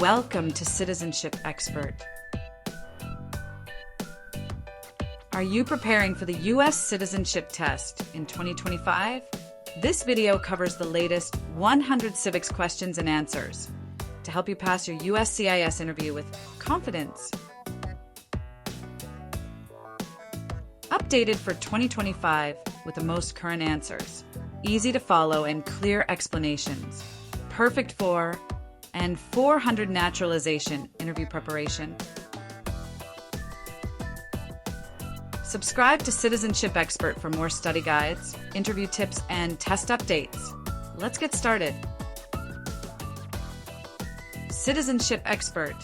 Welcome to Citizenship Expert. Are you preparing for the U.S. Citizenship Test in 2025? This video covers the latest 100 civics questions and answers to help you pass your USCIS interview with confidence. Updated for 2025 with the most current answers, easy to follow and clear explanations, perfect for and 400 naturalization interview preparation. Subscribe to Citizenship Expert for more study guides, interview tips, and test updates. Let's get started. Citizenship Expert.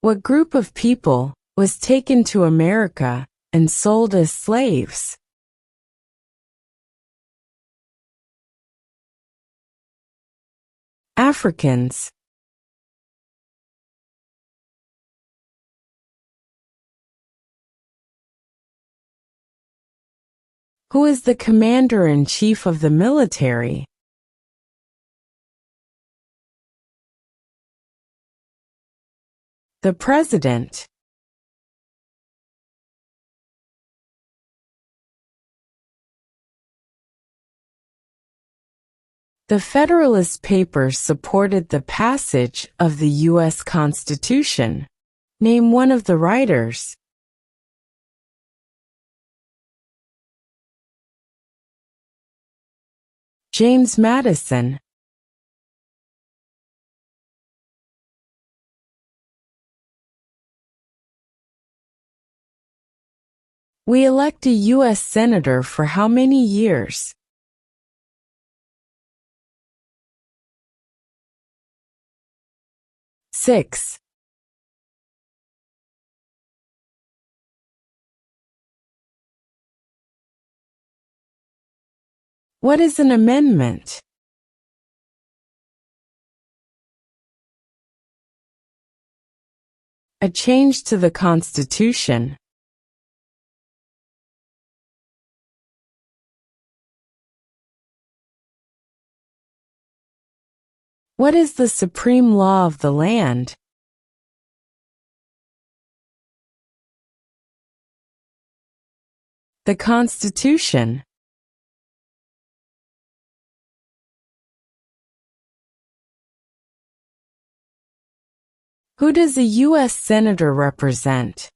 What group of people was taken to America and sold as slaves? Africans. Who is the commander-in-chief of the military? The president. The Federalist Papers supported the passage of the U.S. Constitution. Name one of the writers. James Madison. We elect a U.S. Senator for how many years? 6. What is an amendment? A change to the Constitution. What is the supreme law of the land? The Constitution. Who does a U.S. Senator represent?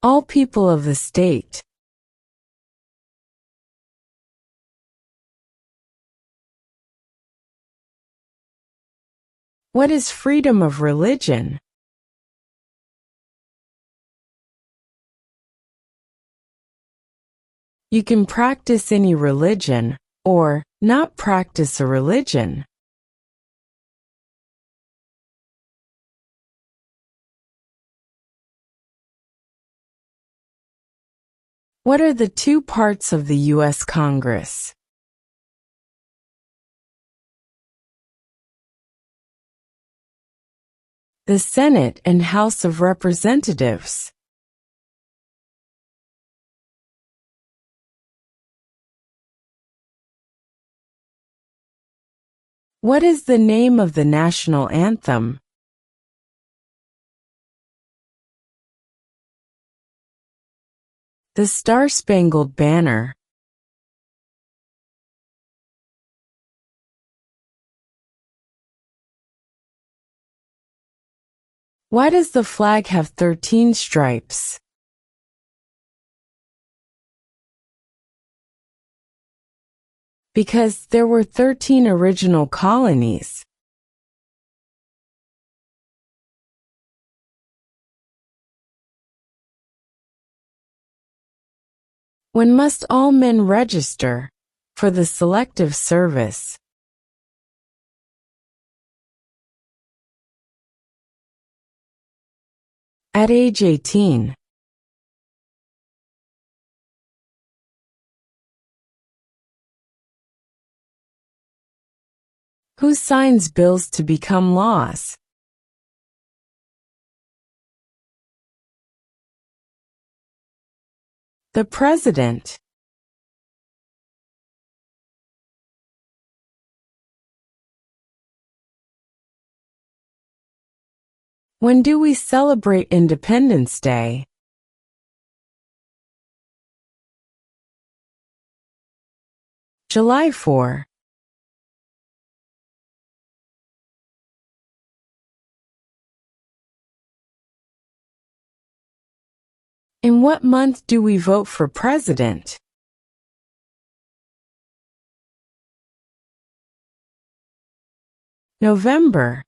All people of the state. What is freedom of religion? You can practice any religion, or not practice a religion. What are the two parts of the U.S. Congress? The Senate and House of Representatives. What is the name of the national anthem? The Star-Spangled Banner. Why does the flag have 13 stripes? Because there were 13 original colonies. When must all men register for the Selective Service? At age 18. Who signs bills to become laws? The President. When do we celebrate Independence Day? July 4. In what month do we vote for president? November.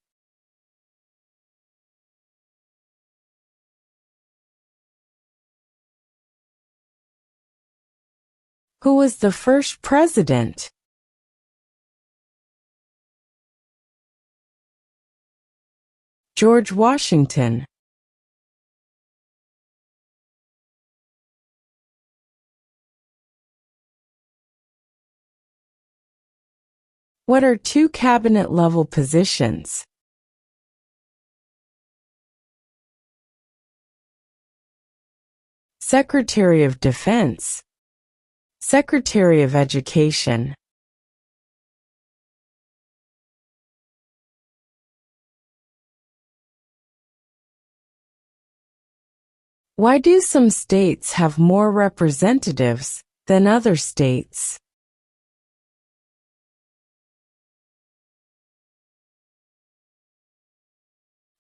Who was the first president? George Washington. What are two cabinet-level positions? Secretary of Defense. Secretary of Education. Why do some states have more representatives than other states?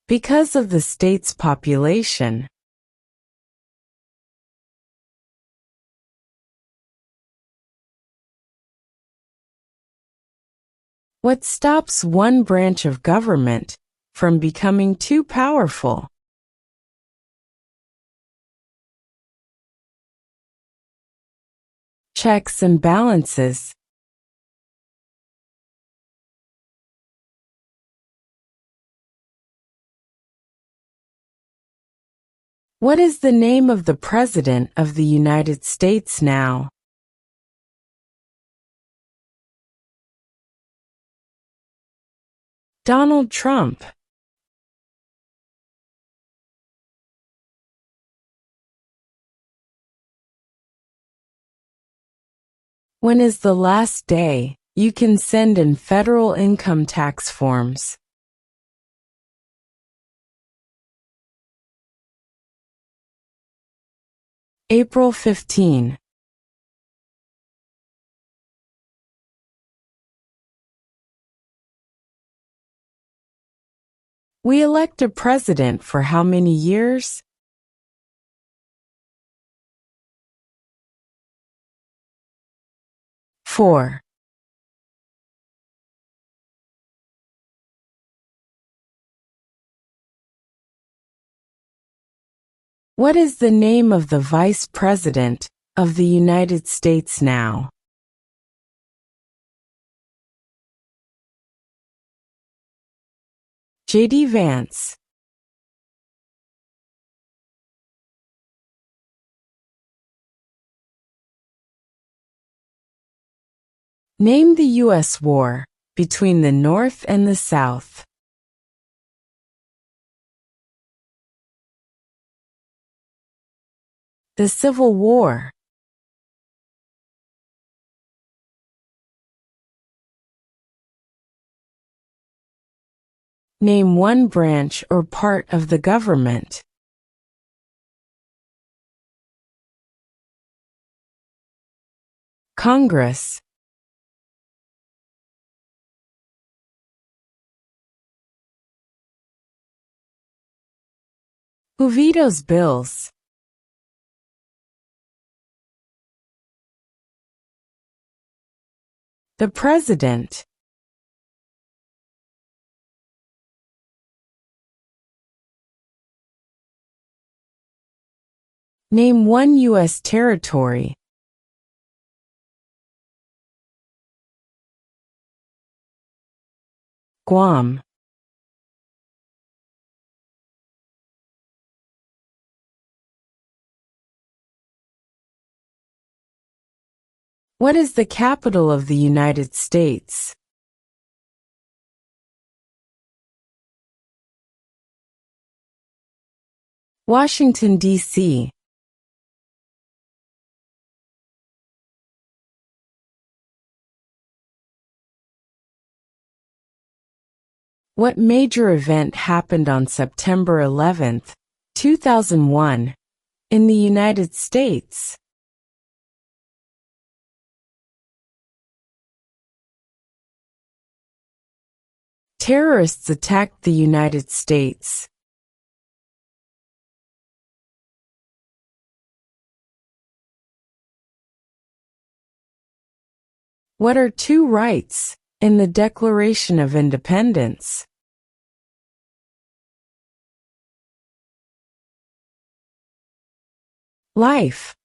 Because of the state's population. What stops one branch of government from becoming too powerful? Checks and balances. What is the name of the President of the United States now? Donald Trump. When is the last day you can send in federal income tax forms? April 15. We elect a president for how many years? Four. What is the name of the Vice President of the United States now? J.D. Vance. Name the U.S. war between the North and the South. The Civil War. Name one branch or part of the government. Congress. Who vetoes bills? The President. Name one U.S. territory. Guam. What is the capital of the United States? Washington, D.C. What major event happened on September 11, 2001, in the United States? Terrorists attacked the United States. What are two rights in the Declaration of Independence? Life,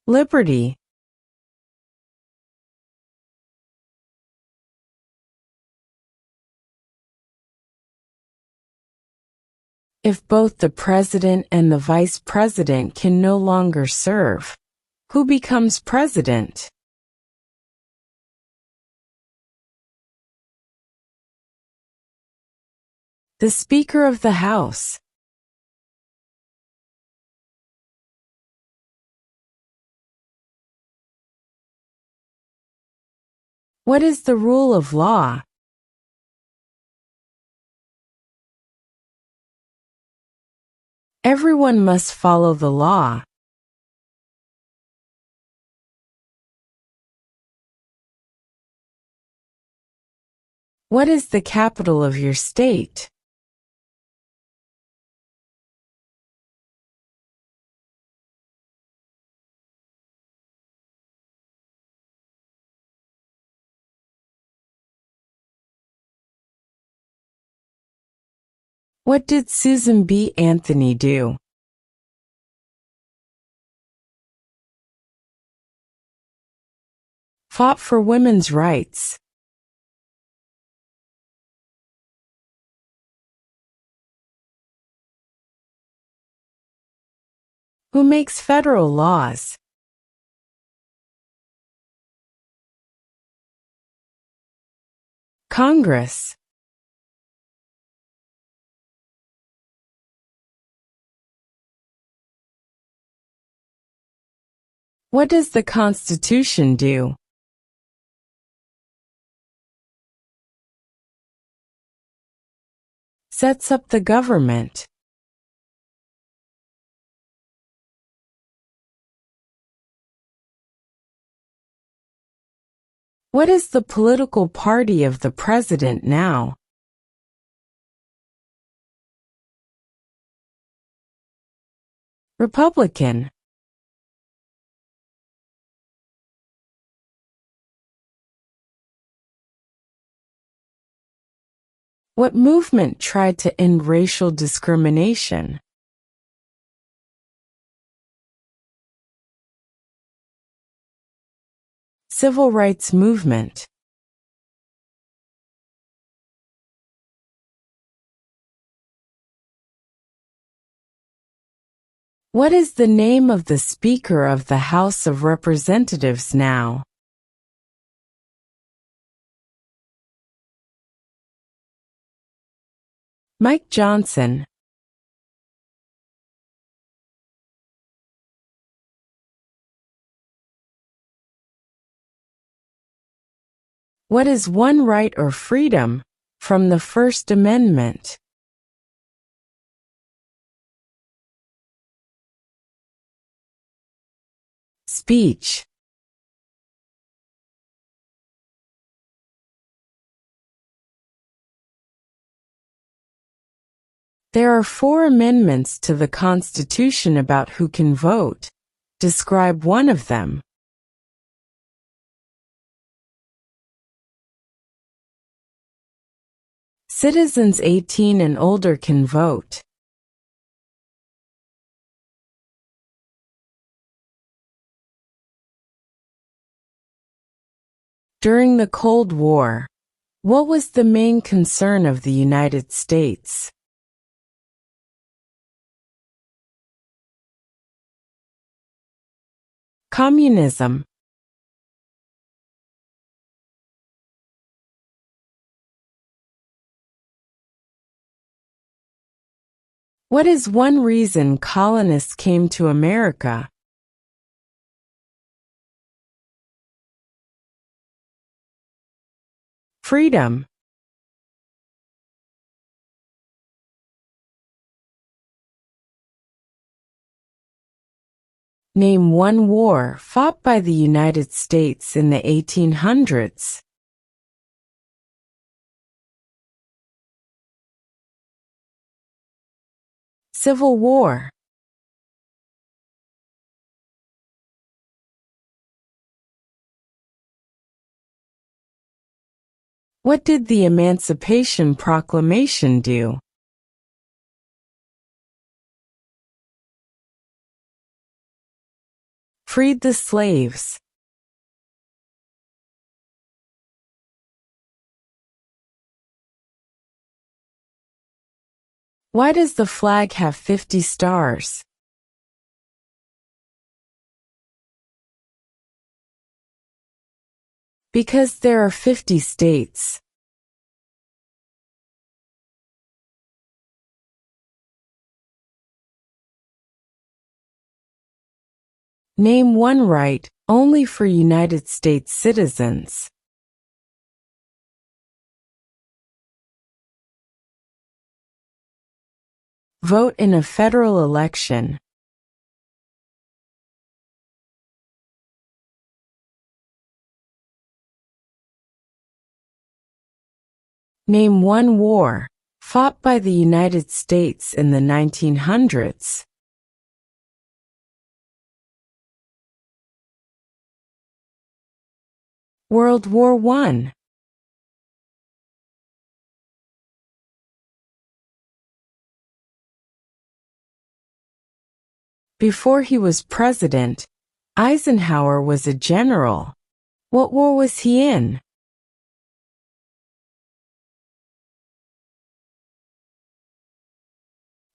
liberty. If both the president and the vice president can no longer serve, who becomes president? The Speaker of the House. What is the rule of law? Everyone must follow the law. What is the capital of your state? What did Susan B. Anthony do? Fought for women's rights. Who makes federal laws? Congress. What does the Constitution do? Sets up the government. What is the political party of the president now? Republican. What movement tried to end racial discrimination? Civil rights movement. What is the name of the Speaker of the House of Representatives now? Mike Johnson. What is one right or freedom from the First Amendment? Speech. There are 4 amendments to the Constitution about who can vote. Describe one of them. Citizens 18 and older can vote. During the Cold War, what was the main concern of the United States? Communism. What is one reason colonists came to America? Freedom. Name one war fought by the United States in the 1800s. Civil War. What did the Emancipation Proclamation do? Freed the slaves. Why does the flag have 50 stars? Because there are 50 states. Name one right only for United States citizens. Vote in a federal election. Name one war fought by the United States in the 1900s. World War I. Before he was president, Eisenhower was a general. What war was he in?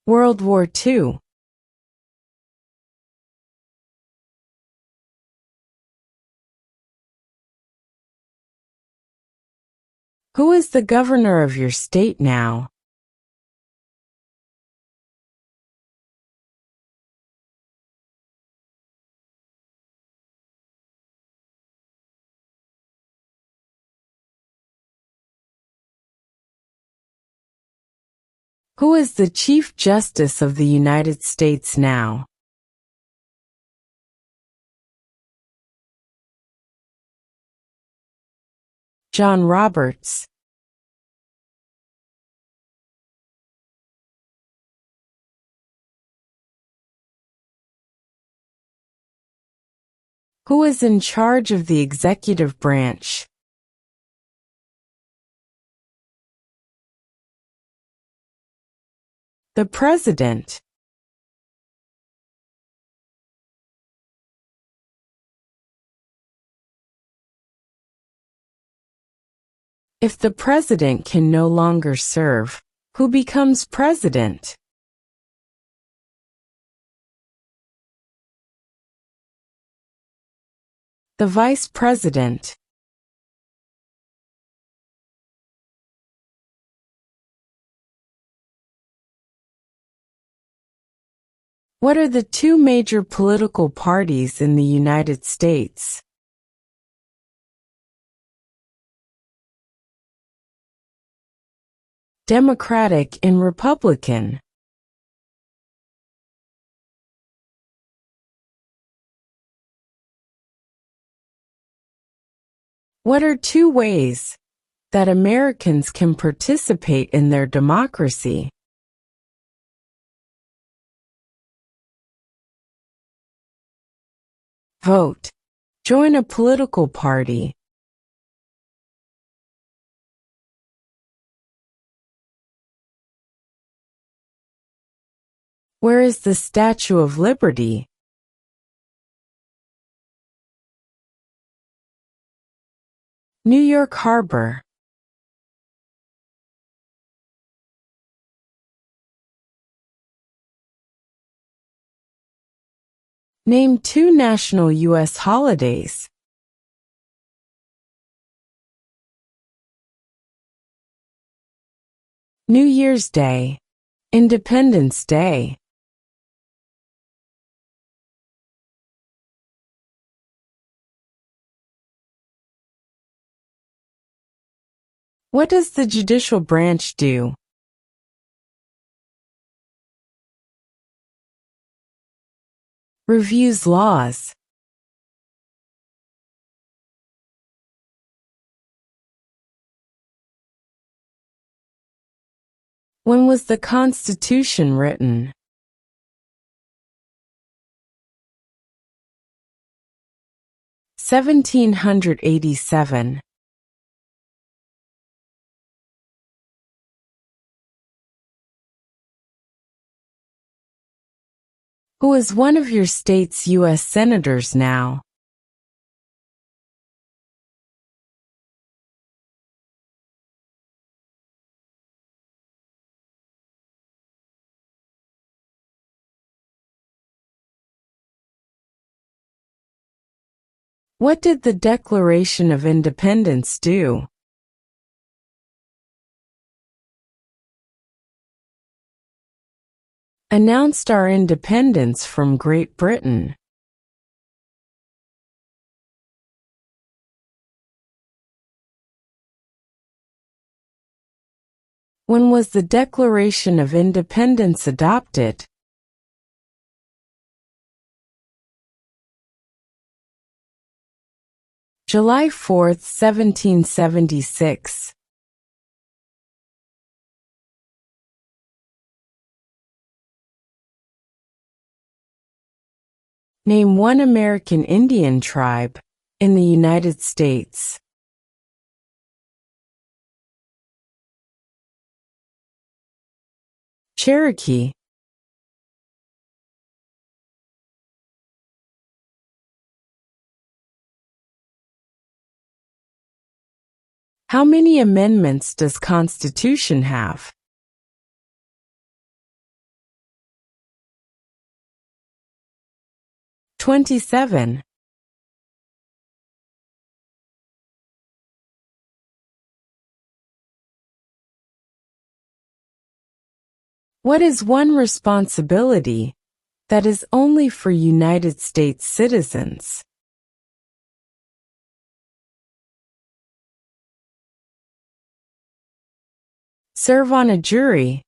World War II. Who is the governor of your state now? Who is the Chief Justice of the United States now? John Roberts. Who is in charge of the executive branch? The President. If the President can no longer serve, who becomes President? The Vice President. What are the two major political parties in the United States? Democratic and Republican. What are two ways that Americans can participate in their democracy? Vote. Join a political party. Where is the Statue of Liberty? New York Harbor. Name two national U.S. holidays. New Year's Day. Independence Day. What does the judicial branch do? Reviews laws. When was the Constitution written? 1787. Who is one of your state's U.S. senators now? What did the Declaration of Independence do? Announced our independence from Great Britain. When was the Declaration of Independence adopted? July 4, 1776. Name one American Indian tribe in the United States. Cherokee. How many amendments does Constitution have? 27. What is one responsibility that is only for United States citizens? Serve on a jury.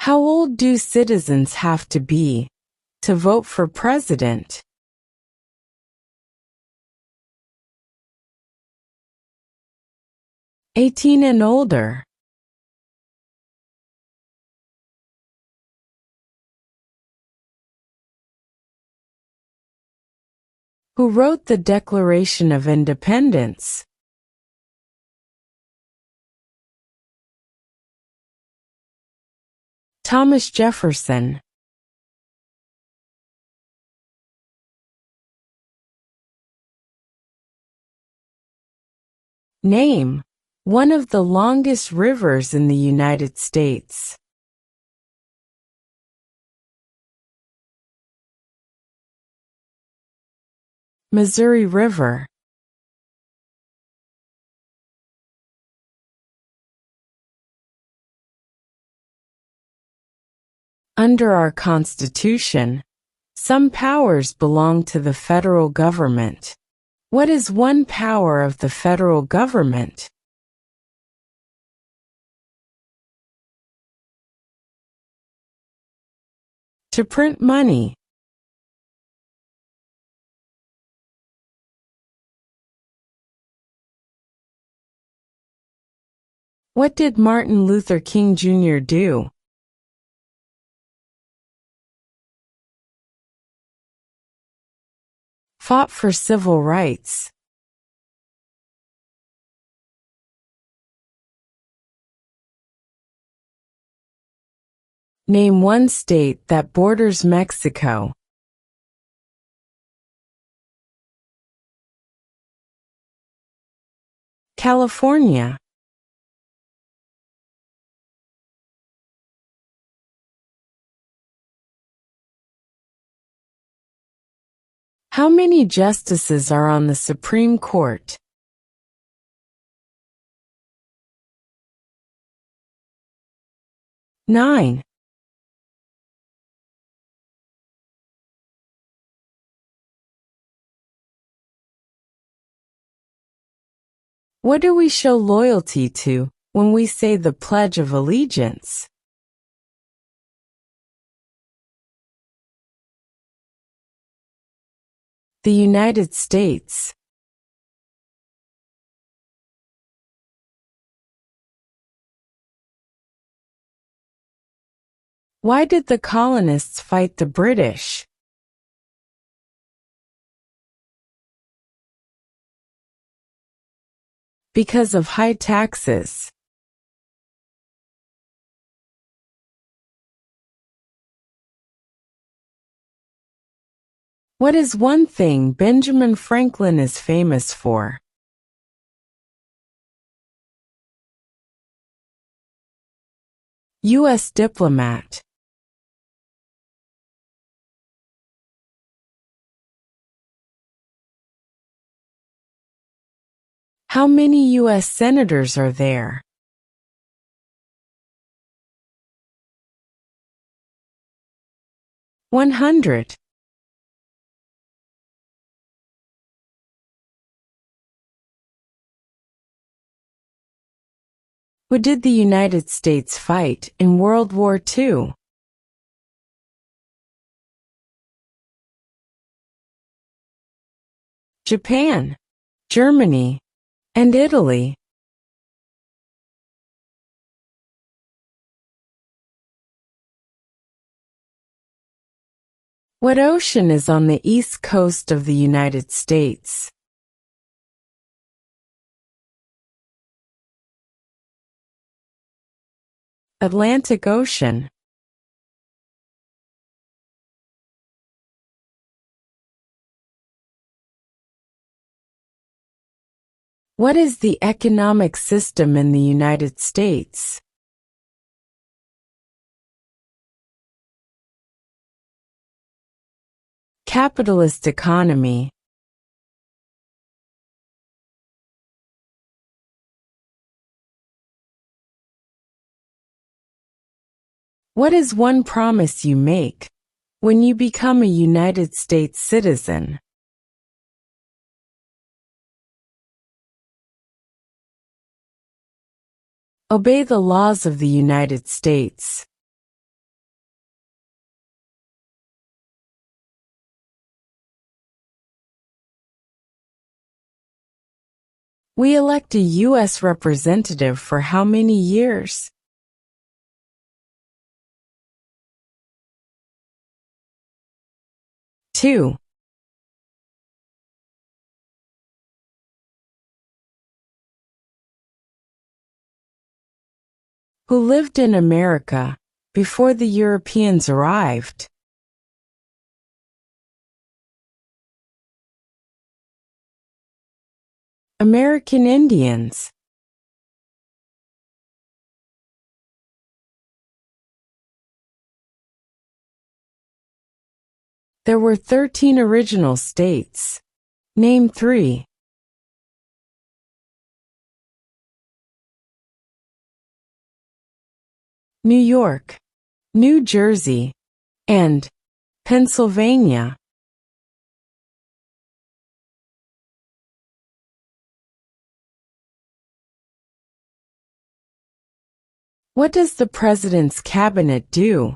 How old do citizens have to be to vote for president? 18 and older. Who wrote the Declaration of Independence? Thomas Jefferson. Name one of the longest rivers in the United States. Missouri River. Under our Constitution, some powers belong to the federal government. What is one power of the federal government? To print money. What did Martin Luther King Jr. do? Fought for civil rights. Name one state that borders Mexico. California. How many justices are on the Supreme Court? 9. What do we show loyalty to when we say the Pledge of Allegiance? The United States. Why did the colonists fight the British? Because of high taxes. What is one thing Benjamin Franklin is famous for? U.S. diplomat. How many U.S. senators are there? 100. Who did the United States fight in World War II? Japan, Germany, and Italy. What ocean is on the east coast of the United States? Atlantic Ocean. What is the economic system in the United States? Capitalist economy. What is one promise you make when you become a United States citizen? Obey the laws of the United States. We elect a U.S. representative for how many years? 2. Who lived in America before the Europeans arrived? American Indians. There were 13 original states. Name 3. New York, New Jersey, and Pennsylvania. What does the President's Cabinet do?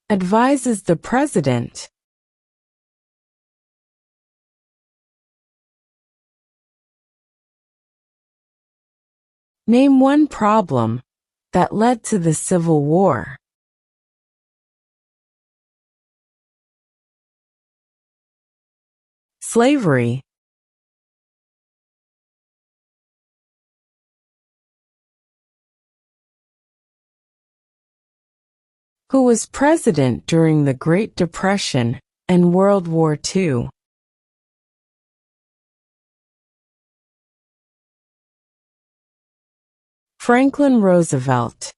Advises the President. Name one problem that led to the Civil War. Slavery. Who was president during the Great Depression and World War II? Franklin Roosevelt.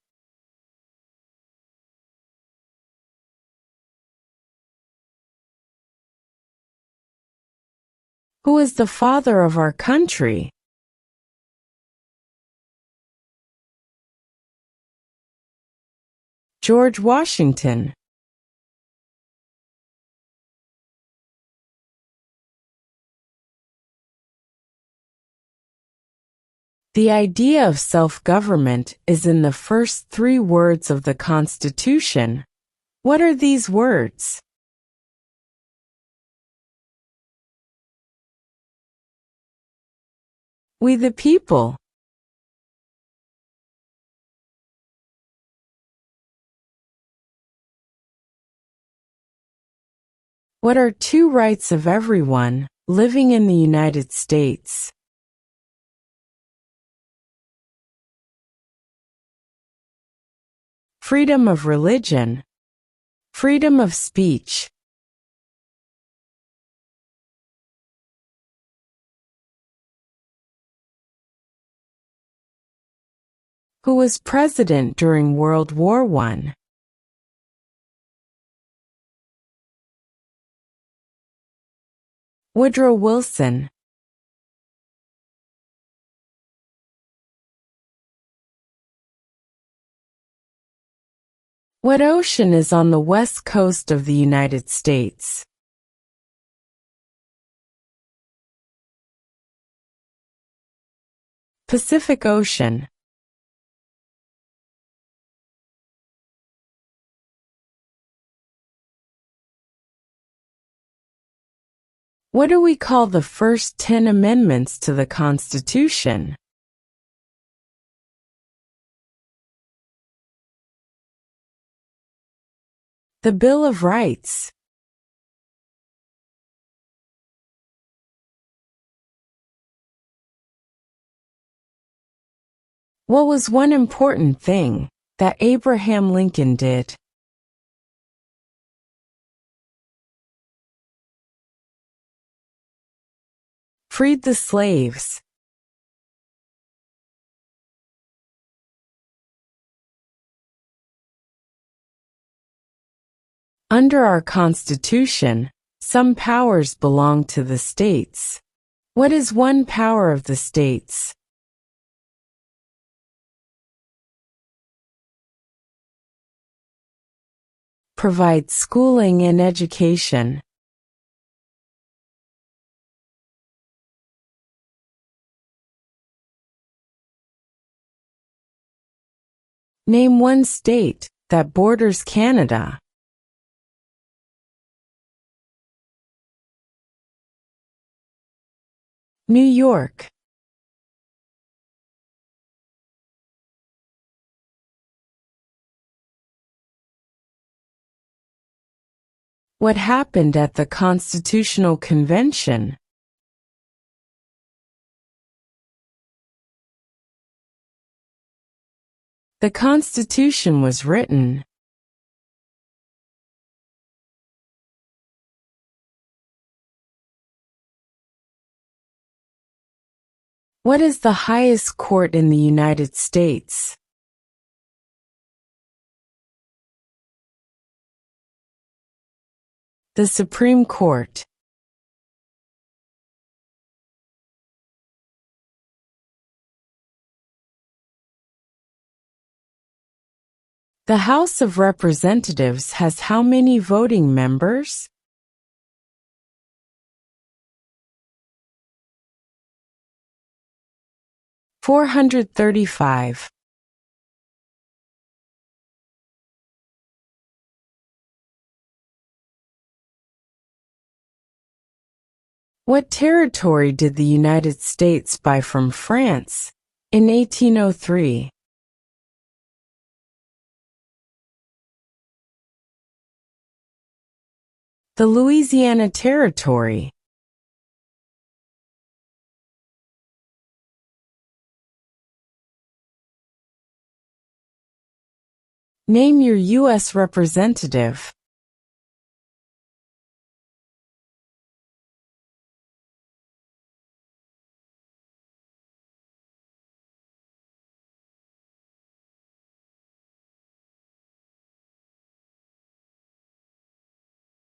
Who is the father of our country? George Washington. The idea of self-government is in the first 3 words of the Constitution. What are these words? We the people. What are 2 rights of everyone living in the United States? Freedom of religion, freedom of speech. Who was president during World War I? Woodrow Wilson. What ocean is on the west coast of the United States? Pacific Ocean. What do we call the first 10 amendments to the Constitution? The Bill of Rights. What was one important thing that Abraham Lincoln did? Freed the slaves. Under our Constitution, some powers belong to the states. What is one power of the states? Provide schooling and education. Name one state that borders Canada. New York. What happened at the Constitutional Convention? The Constitution was written. What is the highest court in the United States? The Supreme Court. The House of Representatives has how many voting members? $435. What territory did the United States buy from France in 1803? The Louisiana Territory. Name your U.S. representative.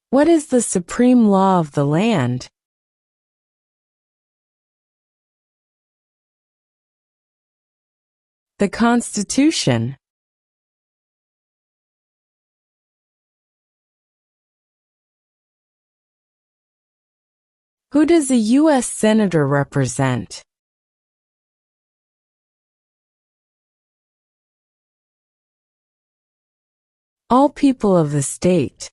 What is the supreme law of the land? The Constitution. Who does a U.S. Senator represent? All people of the state.